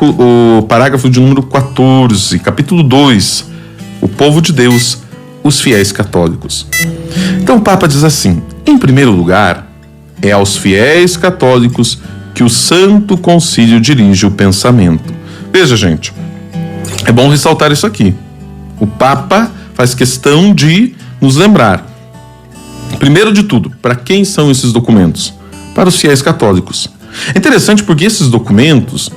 o parágrafo de número 14, capítulo 2, o povo de Deus, os fiéis católicos. Então o Papa diz assim: em primeiro lugar, é aos fiéis católicos que o Santo Concílio dirige o pensamento. Veja, gente, é bom ressaltar isso aqui. O Papa faz questão de nos lembrar, primeiro de tudo, para quem são esses documentos? Para os fiéis católicos. É interessante porque esses documentos,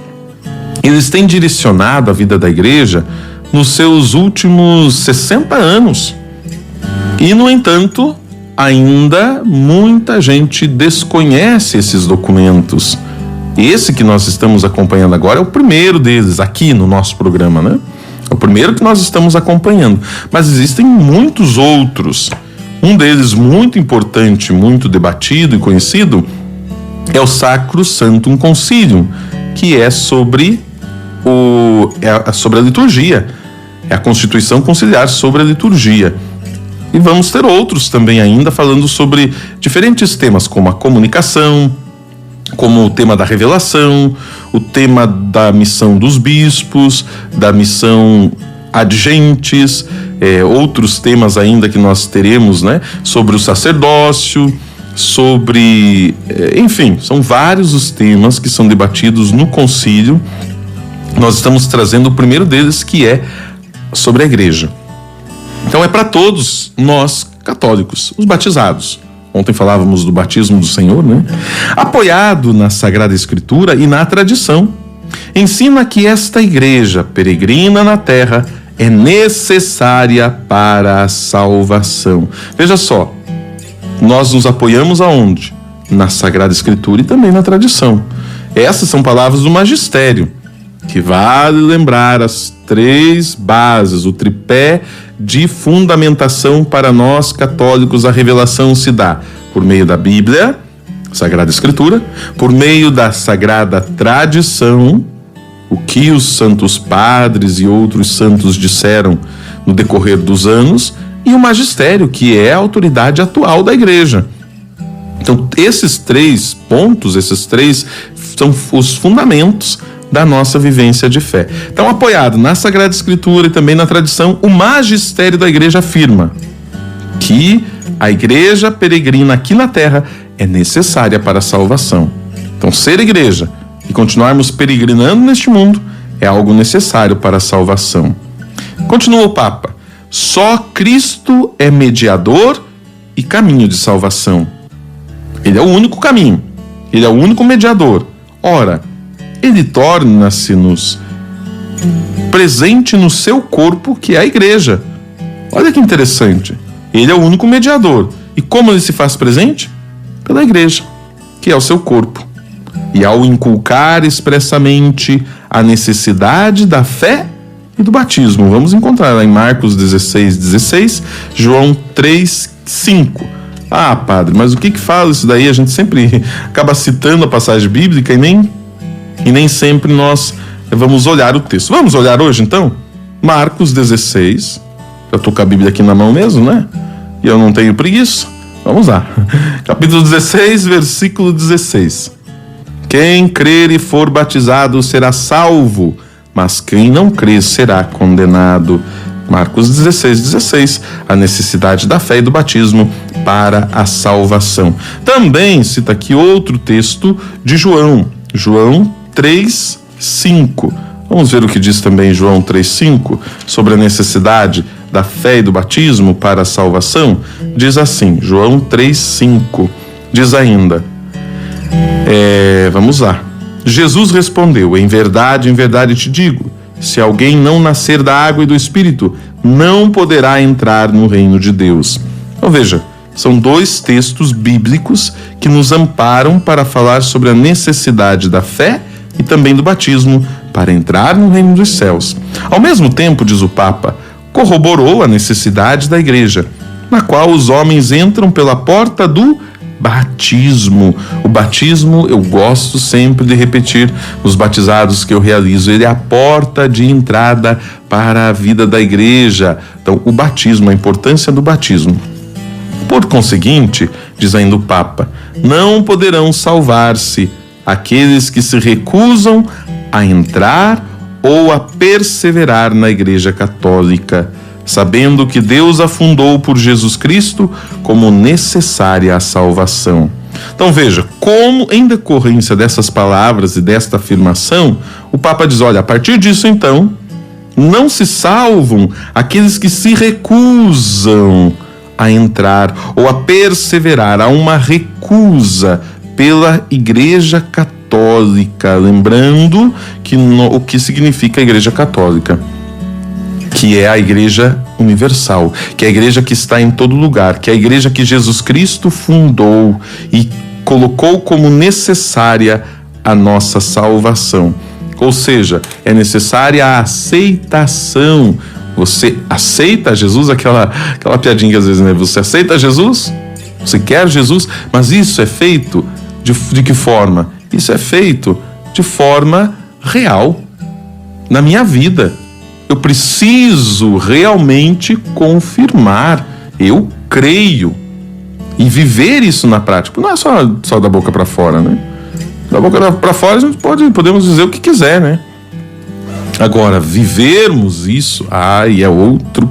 eles têm direcionado a vida da igreja nos seus últimos 60 anos. E, no entanto, ainda muita gente desconhece esses documentos. Esse que nós estamos acompanhando agora é o primeiro deles aqui no nosso programa, né? É o primeiro que nós estamos acompanhando. Mas existem muitos outros. Um deles muito importante, muito debatido e conhecido é o Sacro Sanctum Concilium, que é sobre a liturgia. É a Constituição Conciliar sobre a liturgia. E vamos ter outros também ainda falando sobre diferentes temas, como a comunicação, como o tema da revelação, o tema da missão dos bispos, da missão ad gentes, outros temas ainda que nós teremos, né, sobre o sacerdócio, sobre, enfim, são vários os temas que são debatidos no concílio. Nós estamos trazendo o primeiro deles, que é sobre a igreja. Então é para todos nós católicos, os batizados. Ontem falávamos do batismo do Senhor, né? Apoiado na Sagrada Escritura e na tradição, ensina que esta igreja peregrina na terra é necessária para a salvação. Veja só, nós nos apoiamos aonde? Na Sagrada Escritura e também na tradição. Essas são palavras do magistério, que vale lembrar as três bases, o tripé de fundamentação para nós católicos. A revelação se dá por meio da Bíblia, Sagrada Escritura, por meio da Sagrada Tradição, o que os santos padres e outros santos disseram no decorrer dos anos, e o magistério, que é a autoridade atual da igreja. Então, esses três pontos, esses três são os fundamentos da nossa vivência de fé. Então, apoiado na Sagrada Escritura e também na tradição, o magistério da igreja afirma que a igreja peregrina aqui na terra é necessária para a salvação. Então, ser igreja e continuarmos peregrinando neste mundo é algo necessário para a salvação. Continua o Papa: só Cristo é mediador e caminho de salvação. Ele é o único caminho, ele é o único mediador. Ora, ele torna-se-nos presente no seu corpo, que é a igreja. Olha que interessante. Ele é o único mediador. E como ele se faz presente? Pela igreja, que é o seu corpo. E ao inculcar expressamente a necessidade da fé e do batismo, vamos encontrar lá em Marcos 16:16, João 3:5. Ah, padre, mas o que fala isso daí? A gente sempre acaba citando a passagem bíblica e nem sempre nós vamos olhar o texto. Vamos olhar hoje, então? Marcos 16. Eu estou com a Bíblia aqui na mão mesmo, né? E eu não tenho preguiça. Vamos lá. Capítulo 16, versículo 16. Quem crer e for batizado será salvo, mas quem não crer será condenado. Marcos 16:16. A necessidade da fé e do batismo para a salvação. Também cita aqui outro texto de João 3:5. Vamos ver o que diz também João 3:5 sobre a necessidade da fé e do batismo para a salvação. Diz assim, João 3:5, diz ainda, vamos lá. Jesus respondeu: em verdade te digo, se alguém não nascer da água e do Espírito, não poderá entrar no reino de Deus. Então veja, são dois textos bíblicos que nos amparam para falar sobre a necessidade da fé e também do batismo para entrar no reino dos céus. Ao mesmo tempo, diz o Papa, corroborou a necessidade da igreja, na qual os homens entram pela porta do batismo. O batismo, eu gosto sempre de repetir nos batizados que eu realizo, ele é a porta de entrada para a vida da igreja. Então, o batismo, a importância do batismo. Por conseguinte, diz ainda o Papa, não poderão salvar-se aqueles que se recusam a entrar ou a perseverar na Igreja Católica, sabendo que Deus a fundou por Jesus Cristo como necessária à salvação. Então veja, como em decorrência dessas palavras e desta afirmação, o Papa diz, olha, a partir disso então, não se salvam aqueles que se recusam a entrar ou a perseverar. Há uma recusa pela Igreja Católica, lembrando que o que significa a Igreja Católica, que é a Igreja Universal, que é a Igreja que está em todo lugar, que é a Igreja que Jesus Cristo fundou e colocou como necessária a nossa salvação. Ou seja, é necessária a aceitação. Você aceita Jesus? Aquela piadinha que às vezes, né? Você aceita Jesus? Você quer Jesus? Mas isso é feito de que forma? Isso é feito de forma real, na minha vida. Eu preciso realmente confirmar, eu creio, e viver isso na prática. Não é só da boca para fora, né? Da boca para fora a gente podemos dizer o que quiser, né? Agora, vivermos isso, é outro